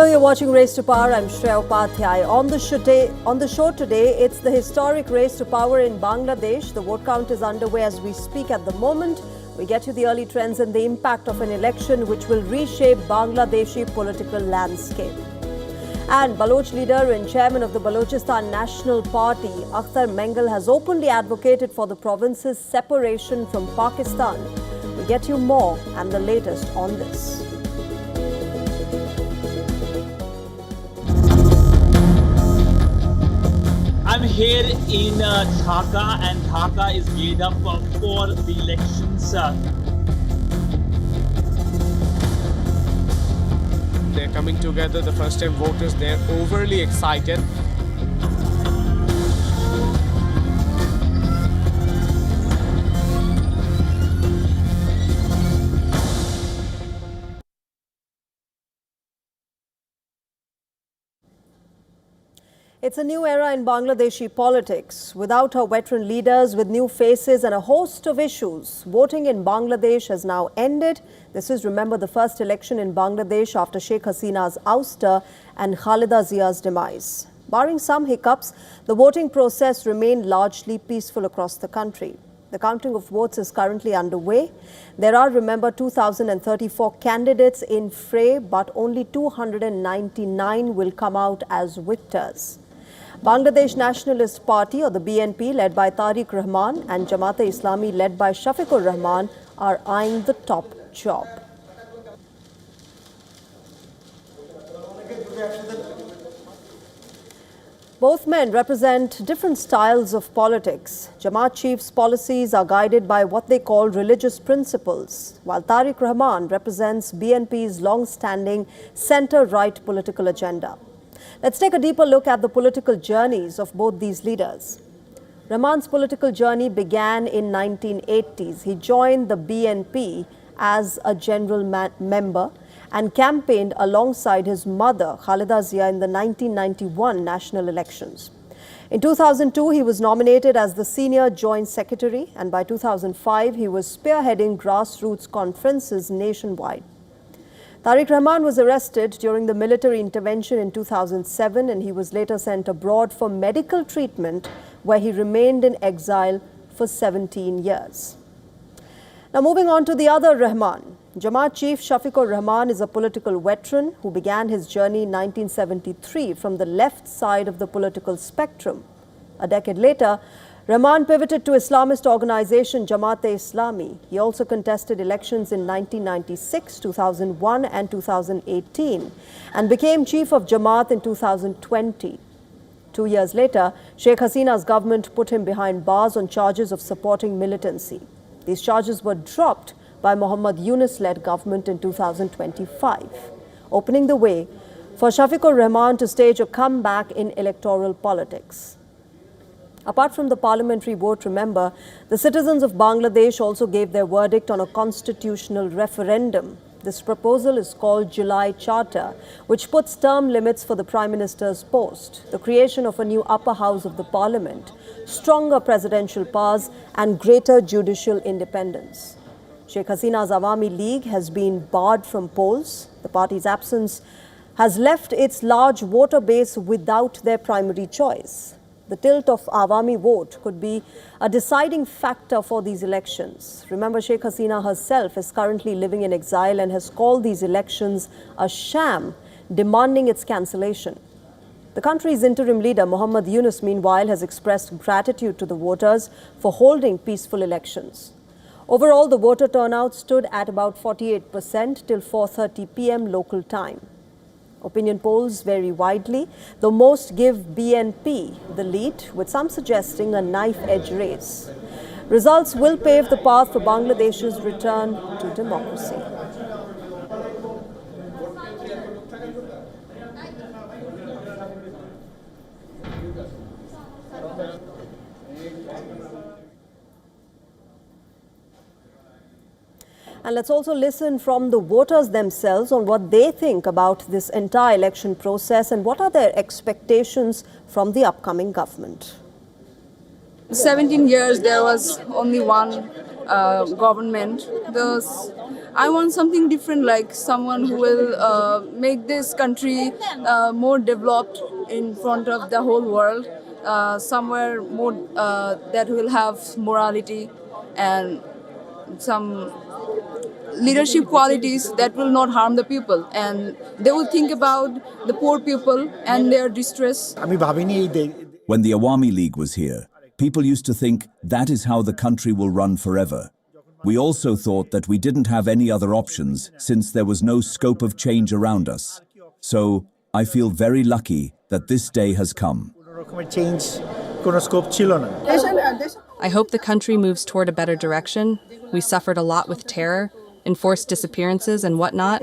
Hello, you're watching Race to Power. I'm Shreya Upadhyay. On the show today, it's the historic race to power in Bangladesh. The vote count is underway as we speak at the moment. We get you the early trends and the impact of an election which will reshape Bangladeshi political landscape. And Baloch leader and chairman of the Balochistan National Party, Akhtar Mengal, has openly advocated for the province's separation from Pakistan. We get you more and the latest on this. I'm here in Dhaka, and Dhaka is geared up for the elections. They're coming together, the first-time voters, they're overly excited. It's a new era in Bangladeshi politics. Without her veteran leaders, with new faces and a host of issues, voting in Bangladesh has now ended. This is, remember, the first election in Bangladesh after Sheikh Hasina's ouster and Khaleda Zia's demise. Barring some hiccups, the voting process remained largely peaceful across the country. The counting of votes is currently underway. There are, remember, 2,034 candidates in fray, but only 299 will come out as victors. Bangladesh Nationalist Party, or the BNP, led by Tariq Rahman, and Jamaat-e-Islami, led by Shafiqur Rahman, are eyeing the top job. Both men represent different styles of politics. Jamaat chief's policies are guided by what they call religious principles, while Tariq Rahman represents BNP's long-standing centre-right political agenda. Let's take a deeper look at the political journeys of both these leaders. Rahman's political journey began in 1980s. He joined the BNP as a general member and campaigned alongside his mother, Khaleda Zia, in the 1991 national elections. In 2002, he was nominated as the senior joint secretary, and by 2005, he was spearheading grassroots conferences nationwide. Tariq Rahman was arrested during the military intervention in 2007, and he was later sent abroad for medical treatment, where he remained in exile for 17 years. Now, moving on to the other Rahman. Jamaat chief Shafiqur Rahman is a political veteran who began his journey in 1973 from the left side of the political spectrum. A decade later, Rahman pivoted to Islamist organization Jamaat-e-Islami. He also contested elections in 1996, 2001 and 2018 and became chief of Jamaat in 2020. 2 years later, Sheikh Hasina's government put him behind bars on charges of supporting militancy. These charges were dropped by Muhammad Yunus-led government in 2025, opening the way for Shafiqur Rahman to stage a comeback in electoral politics. Apart from the parliamentary vote, remember, the citizens of Bangladesh also gave their verdict on a constitutional referendum. This proposal is called July Charter, which puts term limits for the Prime Minister's post, the creation of a new upper house of the parliament, stronger presidential powers and greater judicial independence. Sheikh Hasina's Awami League has been barred from polls. The party's absence has left its large voter base without their primary choice. The tilt of Awami vote could be a deciding factor for these elections. Remember, Sheikh Hasina herself is currently living in exile and has called these elections a sham, demanding its cancellation. The country's interim leader, Muhammad Yunus, meanwhile, has expressed gratitude to the voters for holding peaceful elections. Overall, the voter turnout stood at about 48% till 4:30 p.m. local time. Opinion polls vary widely, though most give BNP the lead, with some suggesting a knife-edge race. Results will pave the path for Bangladesh's return to democracy. And let's also listen from the voters themselves on what they think about this entire election process and what are their expectations from the upcoming government. 17 years there was only one government. I want something different, like someone who will make this country more developed in front of the whole world, somewhere more that will have morality and some leadership qualities that will not harm the people, and they will think about the poor people and their distress. When the Awami League was here, people used to think that is how the country will run forever. We also thought that we didn't have any other options since there was no scope of change around us. So I feel very lucky that this day has come. I hope the country moves toward a better direction. We suffered a lot with terror, enforced disappearances and whatnot.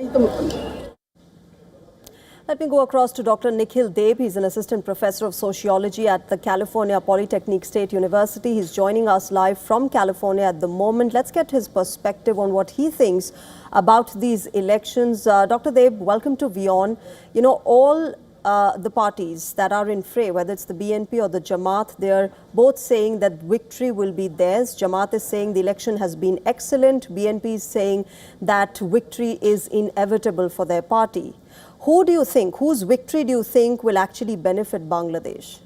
Let me go across to Dr. Nikhil Deb. He's an assistant professor of sociology at the California Polytechnic State University. He's joining us live from California at the moment. Let's get his perspective on what he thinks about these elections. Dr. Deb, welcome to WION. You know, all the parties that are in fray, whether it's the BNP or the Jamaat, they're both saying that victory will be theirs. Jamaat is saying the election has been excellent. BNP is saying that victory is inevitable for their party. Who do you think, whose victory do you think will actually benefit Bangladesh?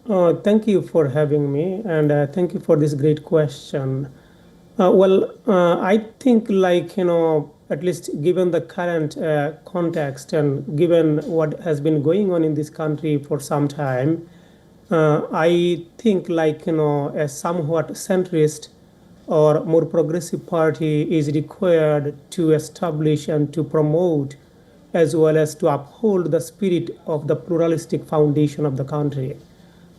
Thank you for having me, and thank you for this great question. I think, at least given the current context and given what has been going on in this country for some time, I think a somewhat centrist or more progressive party is required to establish and to promote as well as to uphold the spirit of the pluralistic foundation of the country.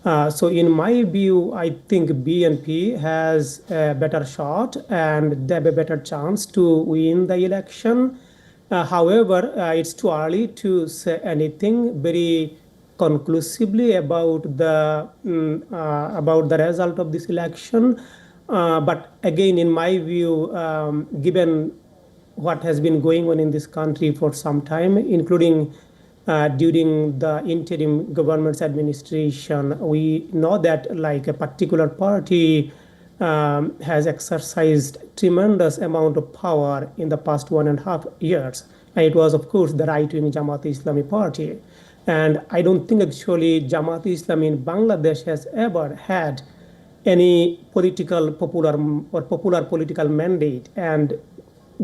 So in my view, I think BNP has a better shot and they have a better chance to win the election. However, it's too early to say anything very conclusively about the result of this election. But again, in my view, given what has been going on in this country for some time, including during the interim government's administration, we know that a particular party has exercised tremendous amount of power in the past 1.5 years. And it was, of course, the right-wing Jamaat-e-Islami party. And I don't think actually Jamaat-e-Islami in Bangladesh has ever had any popular political mandate. And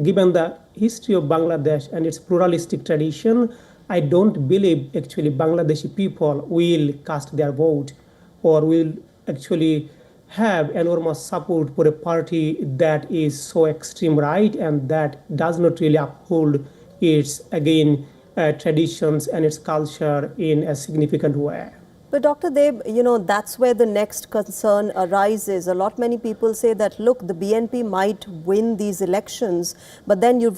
given the history of Bangladesh and its pluralistic tradition, I don't believe actually Bangladeshi people will cast their vote or will actually have enormous support for a party that is so extreme right and that does not really uphold its, traditions and its culture in a significant way. But Dr. Deb, that's where the next concern arises. Many people say that, look, the BNP might win these elections, but then you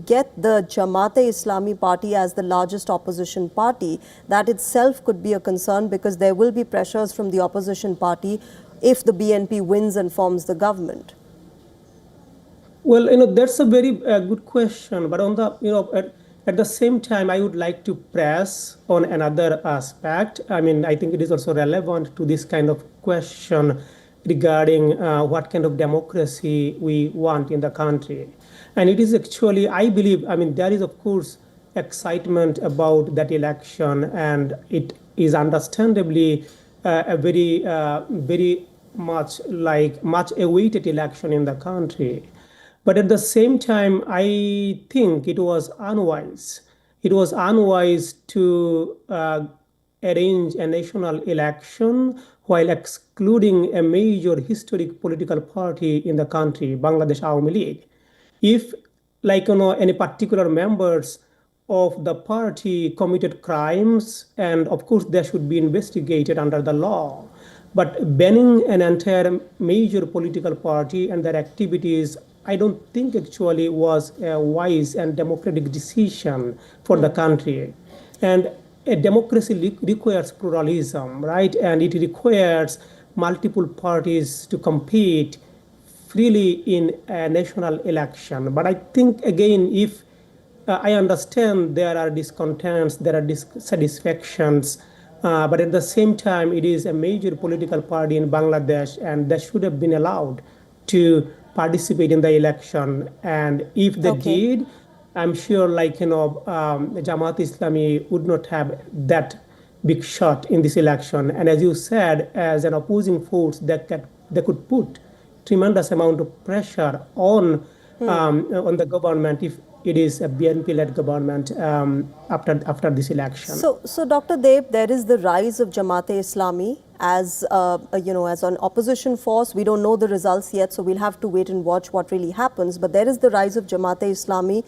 get the Jamaat-e-Islami party as the largest opposition party. That itself could be a concern because there will be pressures from the opposition party if the BNP wins and forms the government. Well, that's a very good question. But on the, at the same time, I would like to press on another aspect. I think it is also relevant to this kind of question regarding what kind of democracy we want in the country. And it is actually, I believe, there is, of course, excitement about that election, and it is understandably a very much awaited election in the country. But at the same time, I think it was unwise. It was unwise to arrange a national election while excluding a major historic political party in the country, Bangladesh Awami League. If, any particular members of the party committed crimes, and of course they should be investigated under the law, but banning an entire major political party and their activities, I don't think actually was a wise and democratic decision for the country. And a democracy requires pluralism, right? And it requires multiple parties to compete freely in a national election. But I think, again, if I understand there are discontents, there are dissatisfactions, but at the same time, it is a major political party in Bangladesh, and they should have been allowed to participate in the election. And if they did, I'm sure, Jamaat Islami would not have that big shot in this election. And as you said, as an opposing force, they could put tremendous amount of pressure on the government if it is a BNP-led government after this election. So Dr. Deb, there is the rise of Jamaat-e-Islami as as an opposition force. We don't know the results yet, so we'll have to wait and watch what really happens. But there is the rise of Jamaat-e-Islami.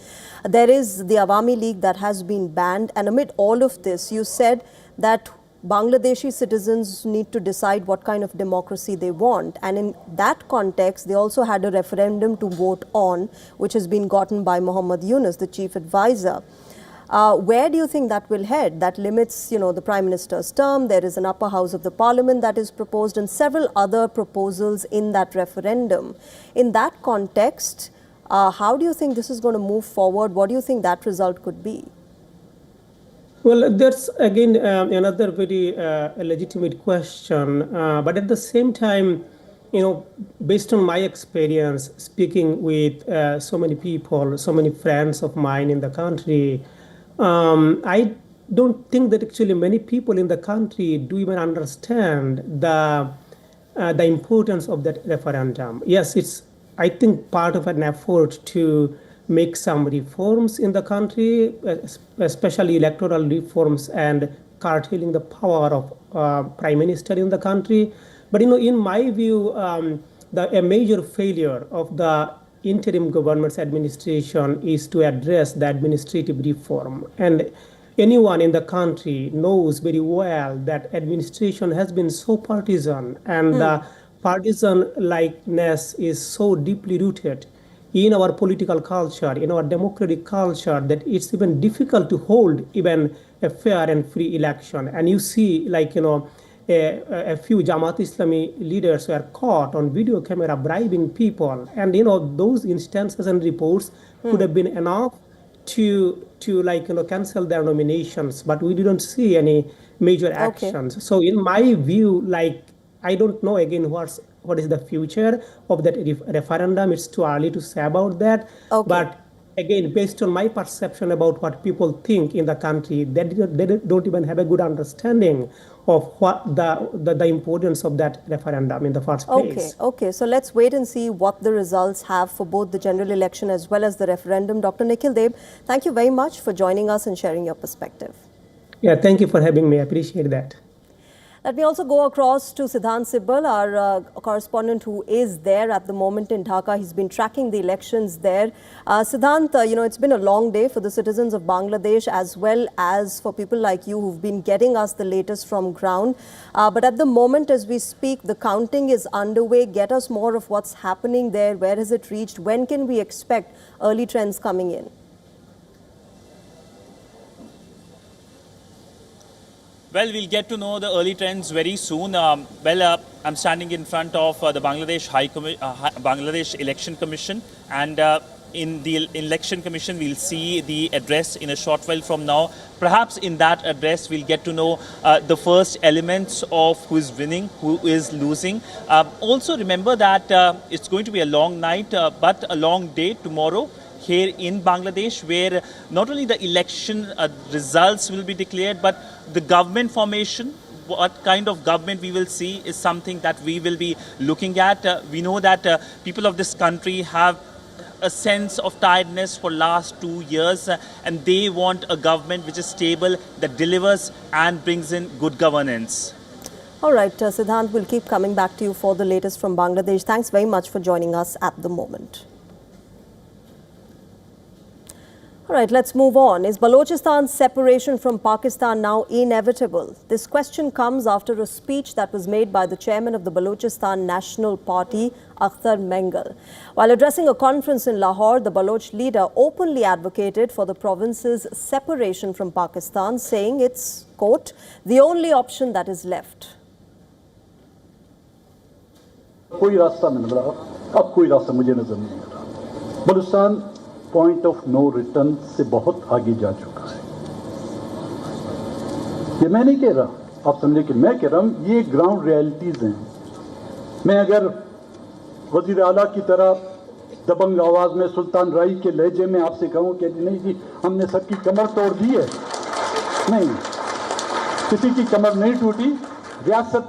There is the Awami League that has been banned. And amid all of this, you said that Bangladeshi citizens need to decide what kind of democracy they want. And in that context, they also had a referendum to vote on, which has been gotten by Muhammad Yunus, the chief advisor. Where do you think that will head? That limits, the Prime Minister's term. There is an upper house of the parliament that is proposed and several other proposals in that referendum. In that context, how do you think this is going to move forward? What do you think that result could be? Well, that's again another very legitimate question. But at the same time, based on my experience speaking with so many people, so many friends of mine in the country, I don't think that actually many people in the country do even understand the importance of that referendum. Yes, it's, I think, part of an effort to make some reforms in the country, especially electoral reforms and curtailing the power of Prime Minister in the country. But in my view, a major failure of the interim government's administration is to address the administrative reform. And anyone in the country knows very well that administration has been so partisan, and the partisan likeness is so deeply rooted in our political culture, in our democratic culture, that it's even difficult to hold even a fair and free election. And you see, a few Jamaat Islami leaders were caught on video camera bribing people. And, those instances and reports could have been enough to cancel their nominations. But we didn't see any major actions. So in my view, I don't know, again, what is the future of that referendum. It's too early to say about that. But again, based on my perception about what people think in the country, they don't even have a good understanding of what the importance of that referendum in the first place. Okay. So let's wait and see what the results have for both the general election as well as the referendum. Dr. Nikhil Deb, thank you very much for joining us and sharing your perspective. Yeah, thank you for having me. I appreciate that. Let me also go across to Siddhant Sibbal, our correspondent who is there at the moment in Dhaka. He's been tracking the elections there. Siddhant, it's been a long day for the citizens of Bangladesh as well as for people like you who've been getting us the latest from ground. But at the moment as we speak, the counting is underway. Get us more of what's happening there. Where has it reached? When can we expect early trends coming in? Well, we'll get to know the early trends very soon. I'm standing in front of the Bangladesh Election Commission, and in the Election Commission, we'll see the address in a short while from now. Perhaps in that address, we'll get to know the first elements of who is winning, who is losing. Also, remember that it's going to be a long night, but a long day tomorrow here in Bangladesh, where not only the election results will be declared, but the government formation, what kind of government we will see, is something that we will be looking at. We know that people of this country have a sense of tiredness for last 2 years, and they want a government which is stable, that delivers and brings in good governance. All right, Siddhant, we'll keep coming back to you for the latest from Bangladesh. Thanks very much for joining us at the moment. All right, let's move on. Is Balochistan's separation from Pakistan now inevitable? This question comes after a speech that was made by the chairman of the Balochistan National Party, Akhtar Mengal. While addressing a conference in Lahore, the Baloch leader openly advocated for the province's separation from Pakistan, saying it's, quote, the only option that is left. कोई रास्ता नहीं मिल रहा, अब कोई रास्ता मुझे नजर नहीं आ रहा। Balochistan point of no return से बहुत आगे जा चुका है। ये मैं नहीं कह रहा, आप समझे कि मैं कह रहा हूँ, ये ग्राउंड रियलिटीज हैं। मैं अगर वजीर आला की तरह दबंग आवाज में सुल्तान राई के लहजे में आपसे कहूं कि नहीं जी हमने सबकी कमर तोड़ दी है, नहीं, किसी की कमर नहीं टूटी, रियासत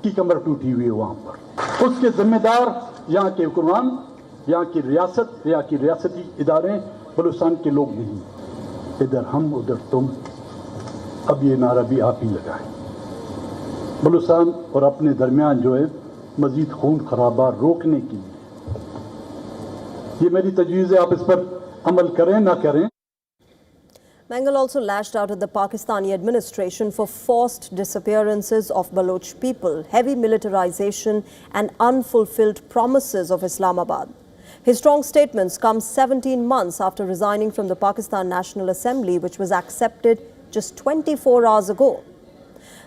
की कमर टूटी हुई है वहां पर। उसके जिम्मेदार यहाँ के हुक्मरान, यहाँ की रियासत, यहाँ की रियासती इदारे, बलूचिस्तान के लोग नहीं। इधर हम उधर तुम, अब ये नारा भी आप ही लगाएं। बलूचिस्तान और अपने दरमियान जो है मजीद खून खराबा रोकने के लिए ये मेरी तजवीज़ है, आप इस पर अमल करें ना करें। Mangal also lashed out at the Pakistani administration for forced disappearances of Baloch people, heavy militarization and unfulfilled promises of Islamabad. His strong statements come 17 months after resigning from the Pakistan National Assembly, which was accepted just 24 hours ago.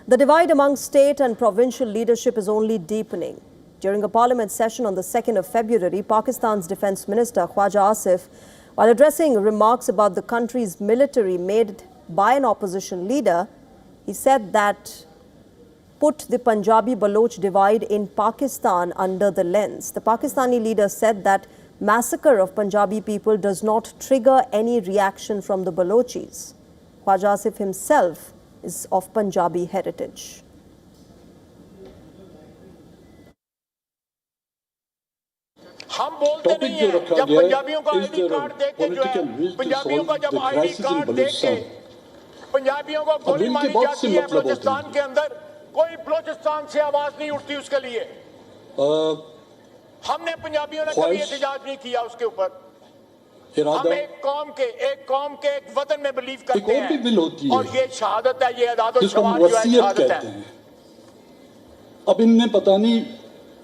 The divide among state and provincial leadership is only deepening. During a parliament session on the 2nd of February, Pakistan's Defence Minister Khwaja Asif, while addressing remarks about the country's military made by an opposition leader, he said that put the Punjabi-Baloch divide in Pakistan under the lens. The Pakistani leader said that massacre of Punjabi people does not trigger any reaction from the Balochis. Khwaja Asif himself is of Punjabi heritage. हम बोलते नहीं हैं जब पंजाबियों का ID card देख के जो है पंजाबियों का जब आईडी कार्ड देख के पंजाबियों को गोली मारी जाती है बलूचिस्तान के अंदर, कोई बलूचिस्तान से आवाज नहीं उठती उसके लिए। हमने पंजाबियों ने कभी एहतजाज नहीं किया उसके ऊपर। हम एक कौम के एक वतन में बिलीव करते हैं और ये शहादत है, ये आज़ाद और शवाद जो है शहादत है। अब इनमें पता नहीं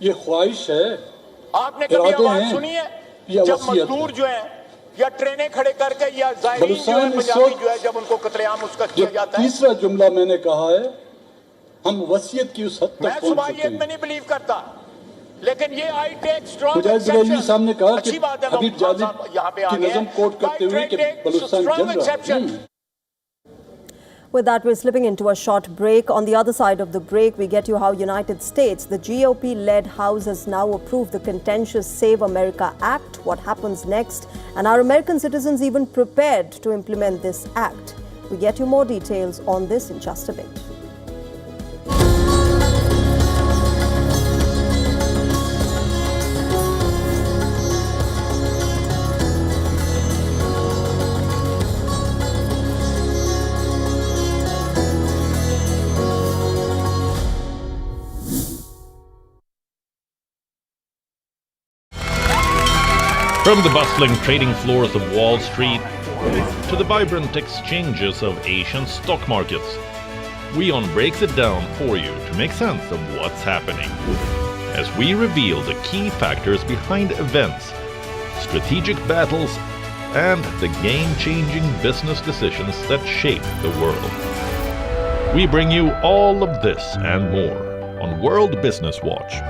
ये ख्वाहिश है, आपने कभी आवाज सुनी है जब मजदूर जो है या ट्रेनें खड़े करके या ज़ायरीन जो है पंजाबी जो है जब उनको कत्लेआम उसका किया जाता है। तीसरा जुमला मैंने कहा है हम वसीयत की उस हद तक मैं सुबाहियत में नहीं बिलीव करता, लेकिन ये आई टेक स्ट्रॉन्ग एक्सेप्शन। सामने कहा अच्छी बात है हबीब जालिब यहाँ पे आ नज़म कोट करते हुए कि बलूचिस्तान जल रहा है। With that, we're slipping into a short break. On the other side of the break, we get you how United States, the GOP-led House, has now approved the contentious Save America Act. What happens next? And are American citizens even prepared to implement this act? We get you more details on this in just a bit. From the bustling trading floors of Wall Street to the vibrant exchanges of Asian stock markets, WION breaks it down for you to make sense of what's happening. As we reveal the key factors behind events, strategic battles, and the game-changing business decisions that shape the world. We bring you all of this and more on World Business Watch.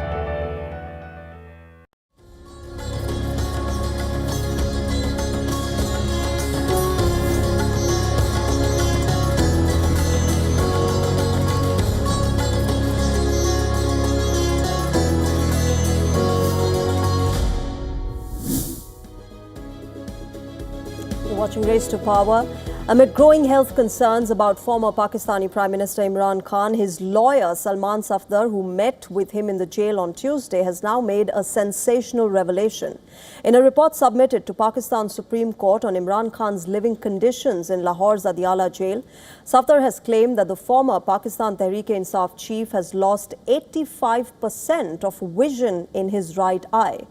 Watching Race to Power. Amid growing health concerns about former Pakistani Prime Minister Imran Khan, his lawyer Salman Safdar, who met with him in the jail on Tuesday, has now made a sensational revelation. In a report submitted to Pakistan's Supreme Court on Imran Khan's living conditions in Lahore's Adiala jail, Safdar has claimed that the former Pakistan Tehreek-e-Insaf chief has lost 85% of vision in his right eye.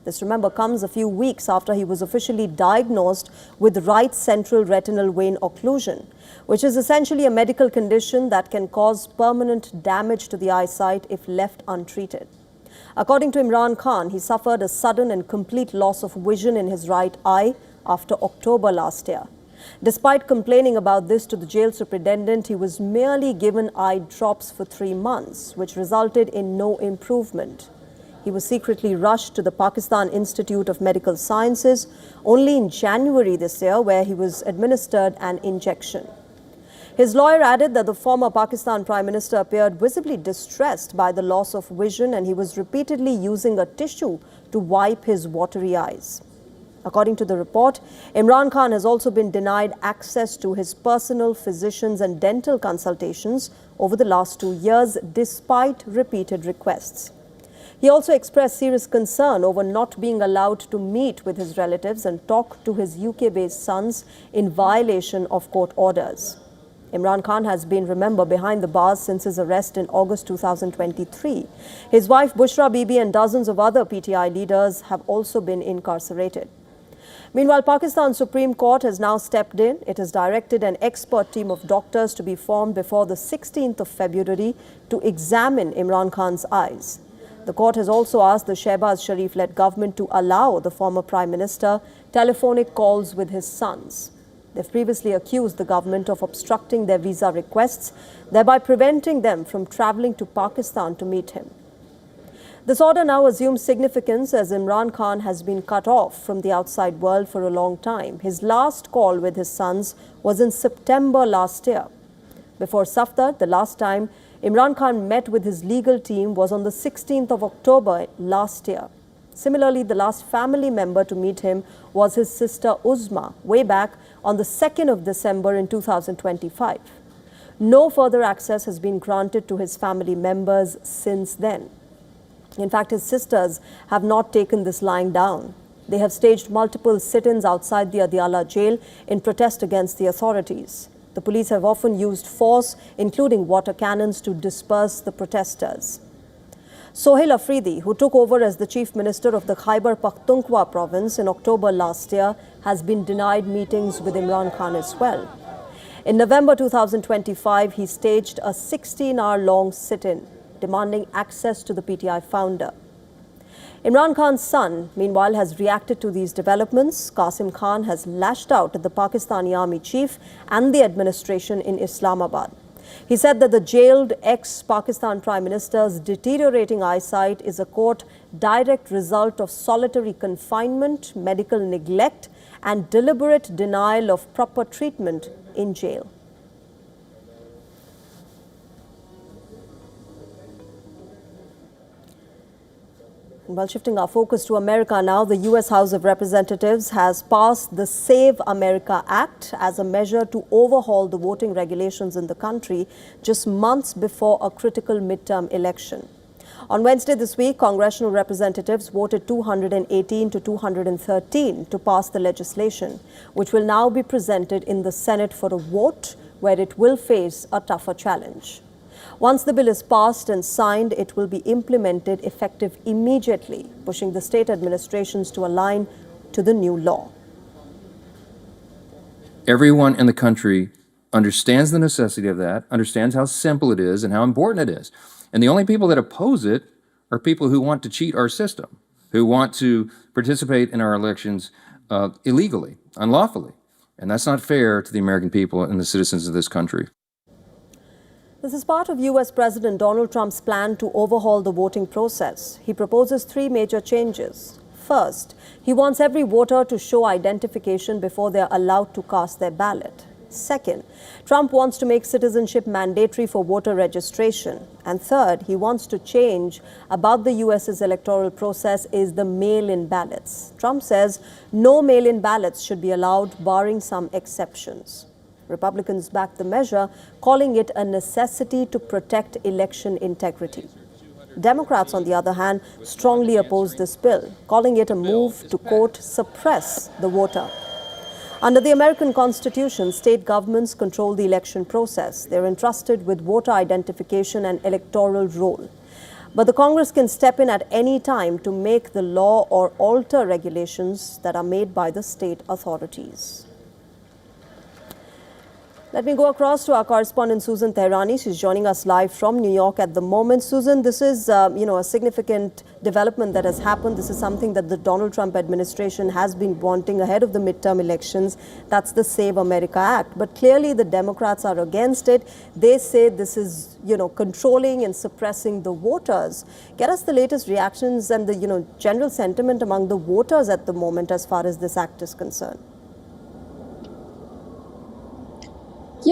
This, remember, comes a few weeks after he was officially diagnosed with right central retinal vein occlusion, which is essentially a medical condition that can cause permanent damage to the eyesight if left untreated. According to Imran Khan, he suffered a sudden and complete loss of vision in his right eye after October last year. Despite complaining about this to the jail superintendent, he was merely given eye drops for 3 months, which resulted in no improvement. He was secretly rushed to the Pakistan Institute of Medical Sciences only in January this year, where he was administered an injection. His lawyer added that the former Pakistan Prime Minister appeared visibly distressed by the loss of vision and he was repeatedly using a tissue to wipe his watery eyes. According to the report, Imran Khan has also been denied access to his personal physicians and dental consultations over the last 2 years, despite repeated requests. He also expressed serious concern over not being allowed to meet with his relatives and talk to his UK-based sons in violation of court orders. Imran Khan has been, remember, behind the bars since his arrest in August 2023. His wife Bushra Bibi and dozens of other PTI leaders have also been incarcerated. Meanwhile, Pakistan's Supreme Court has now stepped in. It has directed an expert team of doctors to be formed before the 16th of February to examine Imran Khan's eyes. The court has also asked the Shehbaz Sharif-led government to allow the former Prime Minister telephonic calls with his sons. They've previously accused the government of obstructing their visa requests, thereby preventing them from travelling to Pakistan to meet him. This order now assumes significance as Imran Khan has been cut off from the outside world for a long time. His last call with his sons was in September last year. Before Saftar, the last time Imran Khan met with his legal team was on the 16th of October last year. Similarly, the last family member to meet him was his sister Uzma, way back on the 2nd of December in 2025. No further access has been granted to his family members since then. In fact, his sisters have not taken this lying down. They have staged multiple sit-ins outside the Adiala jail in protest against the authorities. The police have often used force, including water cannons, to disperse the protesters. Sohail Afridi, who took over as the Chief Minister of the Khyber Pakhtunkhwa province in October last year, has been denied meetings with Imran Khan as well. In November 2025, he staged a 16-hour-long sit-in, demanding access to the PTI founder. Imran Khan's son, meanwhile, has reacted to these developments. Qasim Khan has lashed out at the Pakistani army chief and the administration in Islamabad. He said that the jailed ex-Pakistan Prime Minister's deteriorating eyesight is a, quote, direct result of solitary confinement, medical neglect, and deliberate denial of proper treatment in jail. Well, shifting our focus to America now, the U.S. House of Representatives has passed the Save America Act as a measure to overhaul the voting regulations in the country just months before a critical midterm election. On Wednesday this week, congressional representatives voted 218 to 213 to pass the legislation, which will now be presented in the Senate for a vote, where it will face a tougher challenge. Once the bill is passed and signed, it will be implemented effective immediately, pushing the state administrations to align to the new law. Everyone in the country understands the necessity of that, understands how simple it is and how important it is. And the only people that oppose it are people who want to cheat our system, who want to participate in our elections illegally, unlawfully. And that's not fair to the American people and the citizens of this country. This is part of U.S. President Donald Trump's plan to overhaul the voting process. He proposes 3 major changes. First, he wants every voter to show identification before they're allowed to cast their ballot. Second, Trump wants to make citizenship mandatory for voter registration. And third, he wants to change about the U.S.'s electoral process is the mail-in ballots. Trump says no mail-in ballots should be allowed, barring some exceptions. Republicans backed the measure, calling it a necessity to protect election integrity. Democrats, on the other hand, strongly opposed this bill, calling it a move to, quote, suppress the voter. Under the American Constitution, state governments control the election process. They're entrusted with voter identification and electoral roll. But the Congress can step in at any time to make the law or alter regulations that are made by the state authorities. Let me go across to our correspondent Susan Tehrani. She's joining us live from New York at the moment. Susan, this is a significant development that has happened. This is something that the Donald Trump administration has been wanting ahead of the midterm elections. That's the Save America Act. But clearly the Democrats are against it. They say this is, controlling and suppressing the voters. Get us the latest reactions and the, general sentiment among the voters at the moment as far as this act is concerned.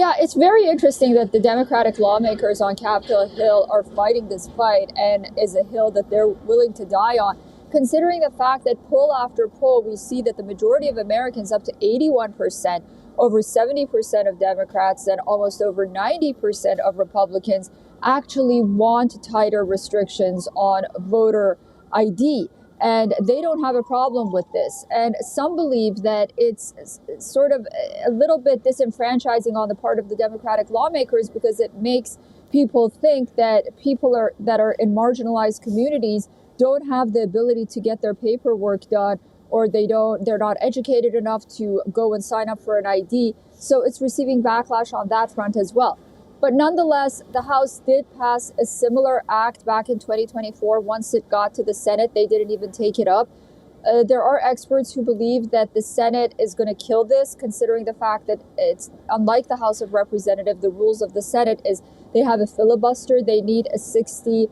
Yeah, it's very interesting that the Democratic lawmakers on Capitol Hill are fighting this fight, and is a hill that they're willing to die on. Considering the fact that poll after poll, we see that the majority of Americans, up to 81%, over 70% of Democrats, and almost over 90% of Republicans actually want tighter restrictions on voter ID. And they don't have a problem with this. And some believe that it's sort of a little bit disenfranchising on the part of the Democratic lawmakers, because it makes people think that people that are in marginalized communities don't have the ability to get their paperwork done, or they're not educated enough to go and sign up for an ID. So it's receiving backlash on that front as well. But nonetheless, the House did pass a similar act back in 2024. Once it got to the Senate, they didn't even take it up. There are experts who believe that the Senate is going to kill this, considering the fact that it's unlike the House of Representatives. The rules of the Senate is they have a filibuster. They need a 60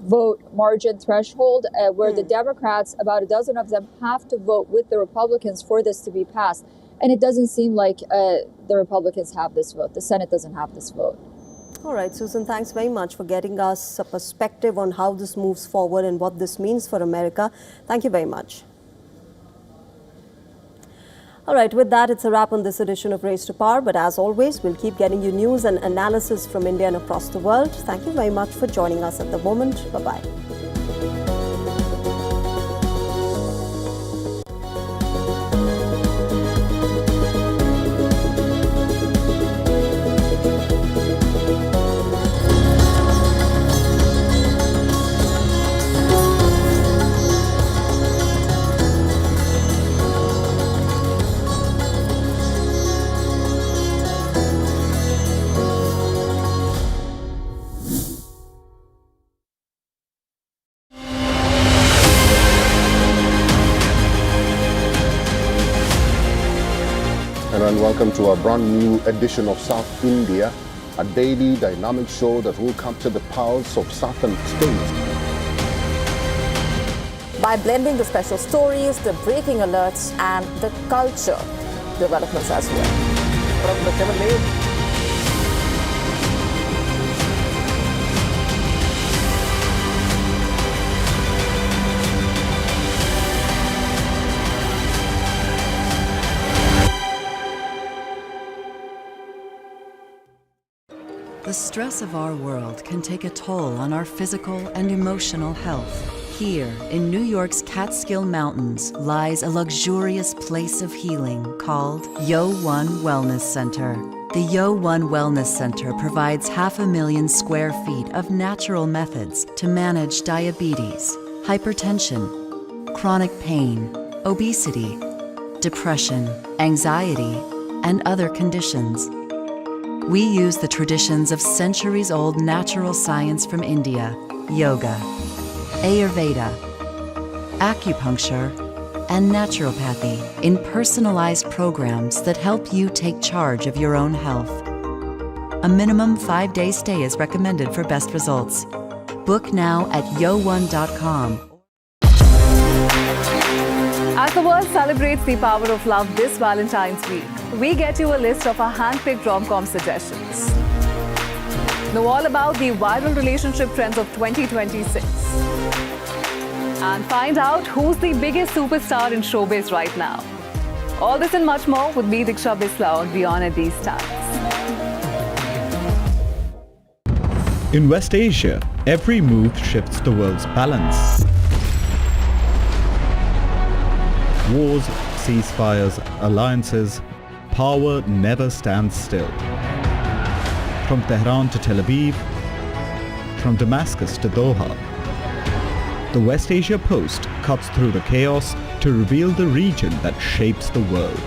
vote margin threshold, where the Democrats, about a dozen of them, have to vote with the Republicans for this to be passed. And it doesn't seem like the Republicans have this vote. The Senate doesn't have this vote. All right, Susan, thanks very much for getting us a perspective on how this moves forward and what this means for America. Thank you very much. All right, with that, it's a wrap on this edition of Race to Power. But as always, we'll keep getting you news and analysis from India and across the world. Thank you very much for joining us at the moment. Bye-bye. And welcome to a brand new edition of South India, a daily dynamic show that will capture the pulse of southern states. By blending the special stories, the breaking alerts, and the culture developments as well. The stress of our world can take a toll on our physical and emotional health. Here, in New York's Catskill Mountains, lies a luxurious place of healing called WION Wellness Center. The WION Wellness Center provides 500,000 square feet of natural methods to manage diabetes, hypertension, chronic pain, obesity, depression, anxiety, and other conditions. We use the traditions of centuries-old natural science from India, yoga, Ayurveda, acupuncture, and naturopathy in personalized programs that help you take charge of your own health. A minimum 5-day stay is recommended for best results. Book now at yo1.com. As the world celebrates the power of love this Valentine's week, we get you a list of our hand-picked rom-com suggestions. Know all about the viral relationship trends of 2026. And find out who's the biggest superstar in showbiz right now. All this and much more with me, Diksha Bisla, on WION at these times. In West Asia, every move shifts the world's balance. Wars, ceasefires, alliances, power never stands still. From Tehran to Tel Aviv, from Damascus to Doha, the West Asia Post cuts through the chaos to reveal the region that shapes the world.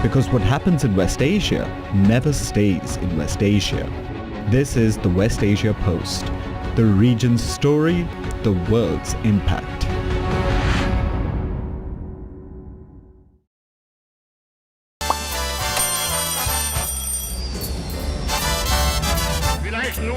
Because what happens in West Asia never stays in West Asia. This is the West Asia Post, the region's story, the world's impact. Vielleicht nur